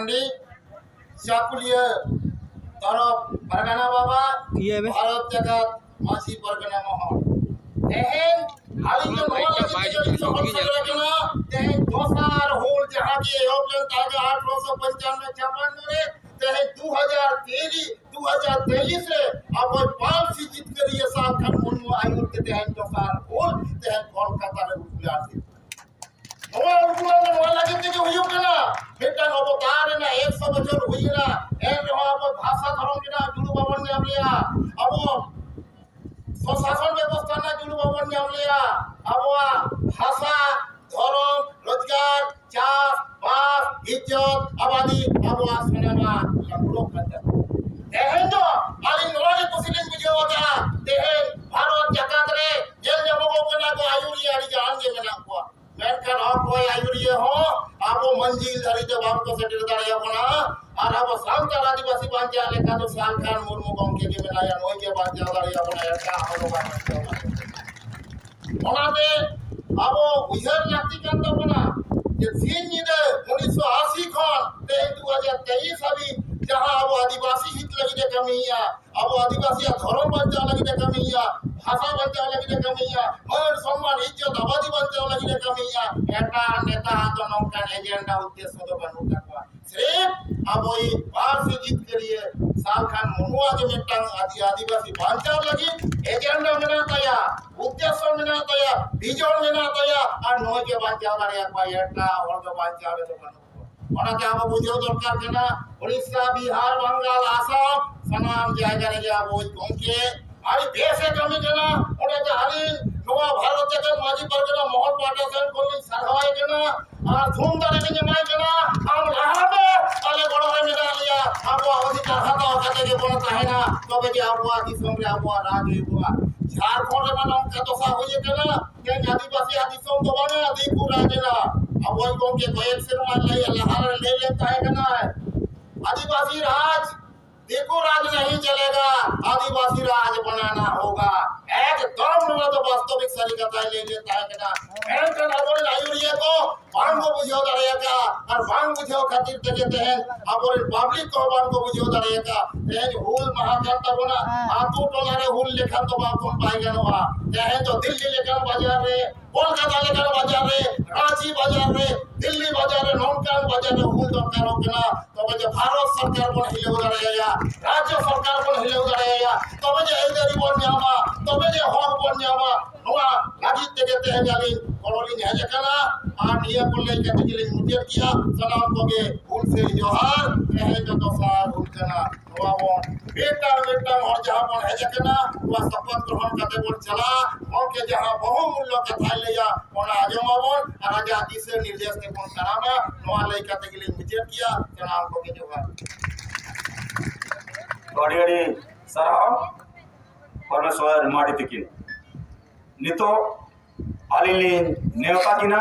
मांडी चाकुलिया तरफ परगना बाबा भारत जगत मासी परगना मोहन तेहन हाली के मोहन लगे जो सफल रखना तेहन दोसार होल जहां के योगदान तागे 1895 56 रे तेहन 2023 रे अब 5 से जीत कर ये साल खान मुनु आयुर के तेहन दोसार होल तेहन कोलकाता रे उठला से मोहन लगे जो हुयो कना बेटा अवतार ना 100 बছর हुईला ए अब भाषा धर्म के जुड़ू बाबन ने लिया अब स्वशासन व्यवस्था ना जुड़ू बाबन ने लिया अब भाषा धर्म रोजगार चाष बास इज्जत आबादी अब सिनेमा लंगड़ो करते देहन जो आली नोरी कुसलिन बुझे होता देहन भारत जगत रे जेल जमगो कना को आयुरी आड़ी जान के मना को मेनका न कोई आयुरी हो अब मंजिल धरी जब हमको सेटल दाड़िया बना और अब सांता आदिवासी बांचा लेखा तो साल खान मुर्मू गांव के मिलाया नोई के बांचा दाड़िया बना ऐसा हम लोग बनाते अब उधर लगती करता बना ये सीन निदे 1980 खन ते 2023 अभी जहां अब आदिवासी हित लगी दे कमिया अब आदिवासी धर्म बंचा लगी दे कमिया भाषा बंचा लगी दे कमिया मान सम्मान इज्जत आबादी बंचा लगी दे कमिया एटा नेता तो नौका एजेंडा उद्देश्य तो बनू तकवा सिर्फ अब वही बाहर से जीत के लिए साल खान मनुआ जो मिटांग आदिवासी बंचा लगी एजेंडा में तया उद्देश्य में तया विजन में तया और नोई के बंचा दाड़िया पाई एटा और तो बंचा तो बनू ওনাকে আবো বুঝেও দরকার কেনা উড়িষ্যা বিহার বাঙ্গাল আসাম সনাম জায়গা রে যাবো ওই কমকে আর দেশে কমি কেনা ওটাতে হারি নোয়া ভারত থেকে মাঝি পরগনা মহল পাঠাছেন করলি সারহাই কেনা আর ধুমদারে নিয়ে নাই কেনা আম লাহাবে তাহলে বড় হয় মেলা লিয়া আবো অধিকার হাতা হাতে যে বড় তাহে না তবে যে আবো দিশম রে আবো রাজ হইবো झारखंड में नाम का तो सा होई केना के आदिवासी आदिसम तो बने आदिपुर राजेला अब वही को के कोई से मान ले लहार ले लेता है केना आदिवासी राज देखो राज नहीं चलेगा आदिवासी राज बनाना होगा एकदम न तो वास्तविक सलीका ले लेता है केना मैं कना बोल आयुरिया को बांग को बुझो दरेगा और बांग बुझो खातिर के देते हैं अब पब्लिक को बांग को बुझो दरेगा तेज हुल महाकंता बना आतू टोलारे हुल लेखन तो बाप तुम पाएगा नवा चाहे तो दिल्ली लेकर बाजार रे कोलकाता लेकर बाजार रे रांची बाजार रे दिल्ली बाजार रे नौकान बाजार रे हुल दरकार होना तबे जे भारत सरकार को हिले उधरेया राज्य सरकार को हिले उधरेया तबे जे एलदेरी बन जामा तबे जे हक बन जामा नवा लागी देते हैं जाली कॉलोनी है जकना आ निया को लेके दिल्ली मुझे किया सलाम को के फूल से जोहार कहे जो दोसार उनकना नवा वो बेटा बेटा और जहां पर है जकना वह शपथ ग्रहण करते बोल चला और के जहां बहुमूल्य के थाई लिया ओना आजमावन राजा जी से निर्देश के कोन करामा नवा लेके दिल्ली मुझे किया सलाम को के जोहार गड़ी गड़ी सराव परमेश्वर माटी तिकिन नितो आलिली नेवता किना